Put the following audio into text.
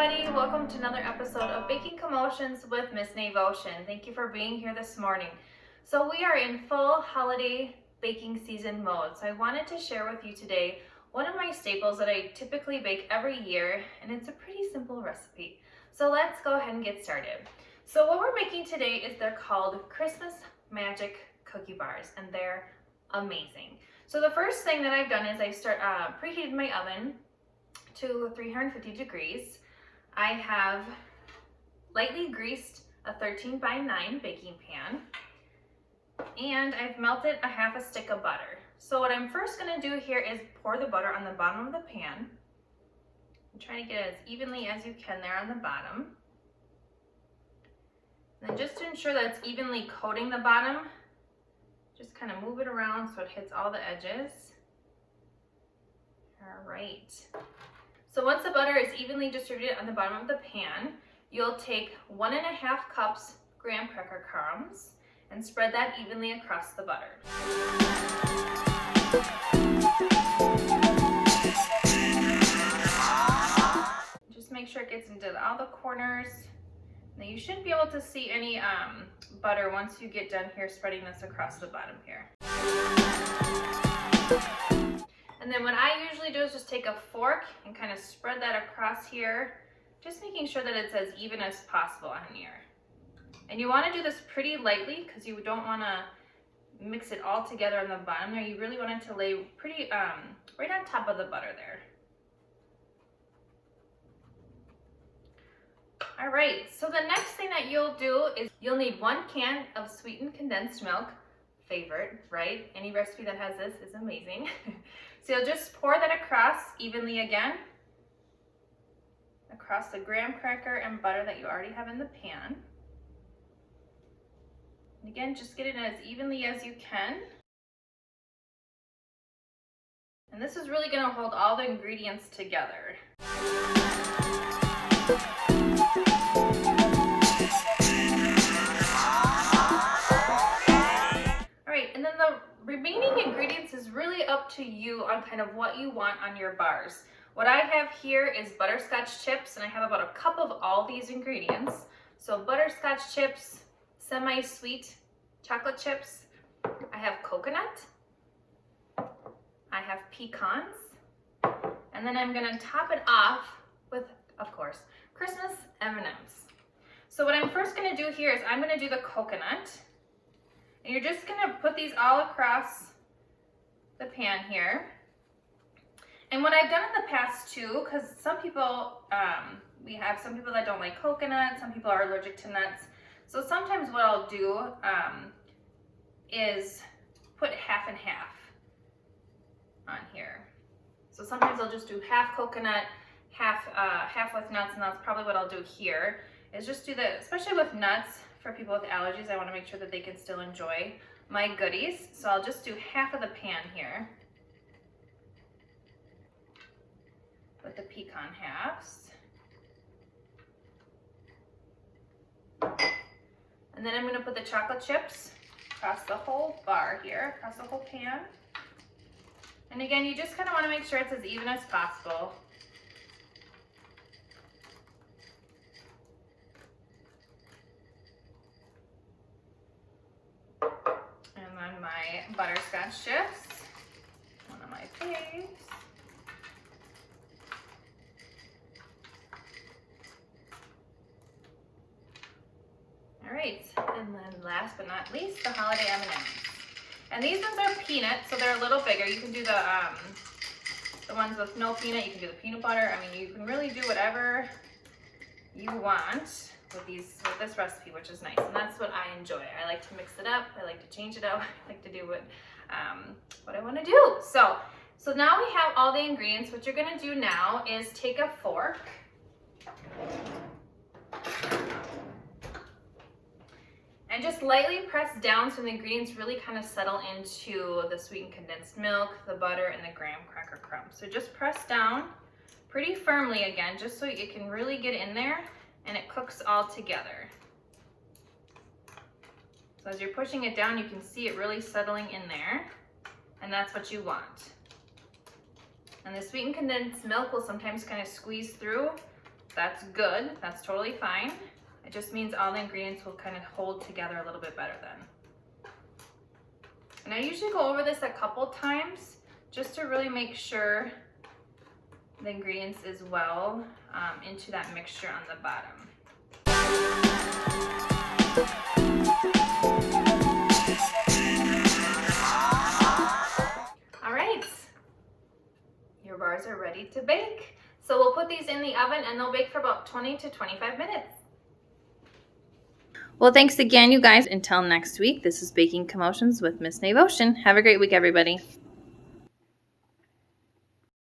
everybody, welcome to another episode of Baking Commotions with Miss Navotion. Thank you for being here this morning. So we are in full holiday baking season mode. So I wanted to share with you today one of my staples that I typically bake every year, and it's a pretty simple recipe. So let's go ahead and get started. So what we're making today is they're called Christmas Magic Cookie Bars, and they're amazing. So the first thing that I've done is I preheated my oven to 350 degrees. I have lightly greased a 13x9 baking pan, and I've melted a half a stick of butter. So what I'm first going to do here is pour the butter on the bottom of the pan. I'm trying to get it as evenly as you can there on the bottom. And then just to ensure that it's evenly coating the bottom, just kind of move it around so it hits all the edges. All right. So once the butter is evenly distributed on the bottom of the pan, you'll take 1.5 cups graham cracker crumbs and spread that evenly across the butter. Just make sure it gets into all the corners. Now you shouldn't be able to see any butter once you get done here spreading this across the bottom here. And then what I usually do is just take a fork and kind of spread that across here, just making sure that it's as even as possible on here. And you want to do this pretty lightly because you don't want to mix it all together on the bottom there. You really want it to lay pretty right on top of the butter there. All right, so the next thing that you'll do is you'll need 1 can of sweetened condensed milk. Favorite, right? Any recipe that has this is amazing. So you'll just pour that across evenly again, across the graham cracker and butter that you already have in the pan. And again, just get it as evenly as you can. And this is really going to hold all the ingredients together. And then the remaining ingredients is really up to you on kind of what you want on your bars. What I have here is butterscotch chips, and I have about a cup of all these ingredients. So butterscotch chips, semi-sweet chocolate chips, I have coconut, I have pecans, and then I'm gonna top it off with, of course, Christmas M&Ms. So what I'm first gonna do here is I'm gonna do the coconut. And you're just gonna put these all across the pan here. And what I've done in the past too, because some people, we have some people that don't like coconut, some people are allergic to nuts. So sometimes what I'll do is put half and half on here. So sometimes I'll just do half coconut, half with nuts, and that's probably what I'll do here, is just do the, especially with nuts, for people with allergies, I want to make sure that they can still enjoy my goodies. So I'll just do half of the pan here with the pecan halves. And then I'm going to put the chocolate chips across the whole bar here, across the whole pan. And again, you just kind of want to make sure it's as even as possible. My butterscotch chips, one of my faves. All right, and then last but not least, the holiday M&Ms. And these ones are peanut, so they're a little bigger. You can do the ones with no peanut. You can do the peanut butter. I mean, you can really do whatever you want with this recipe, which is nice, and that's what I enjoy. I like to mix it up. I like to change it up. I like to do what I want to do. So now we have all the ingredients. What you're going to do now is take a fork and just lightly press down so the ingredients really kind of settle into the sweetened condensed milk, the butter, and the graham cracker crumbs. So just press down pretty firmly again, just so it can really get in there and it cooks all together. So as you're pushing it down, you can see it really settling in there, and that's what you want. And the sweetened condensed milk will sometimes kind of squeeze through that's good. That's totally fine. It just means all the ingredients will kind of hold together a little bit better then. And I usually go over this a couple times just to really make sure the ingredients is well into that mixture on the bottom. All right, your bars are ready to bake. So we'll put these in the oven and they'll bake for about 20 to 25 minutes. Well, thanks again, you guys. Until next week, this is Baking Commotions with Miss Nave Ocean. Have a great week, everybody.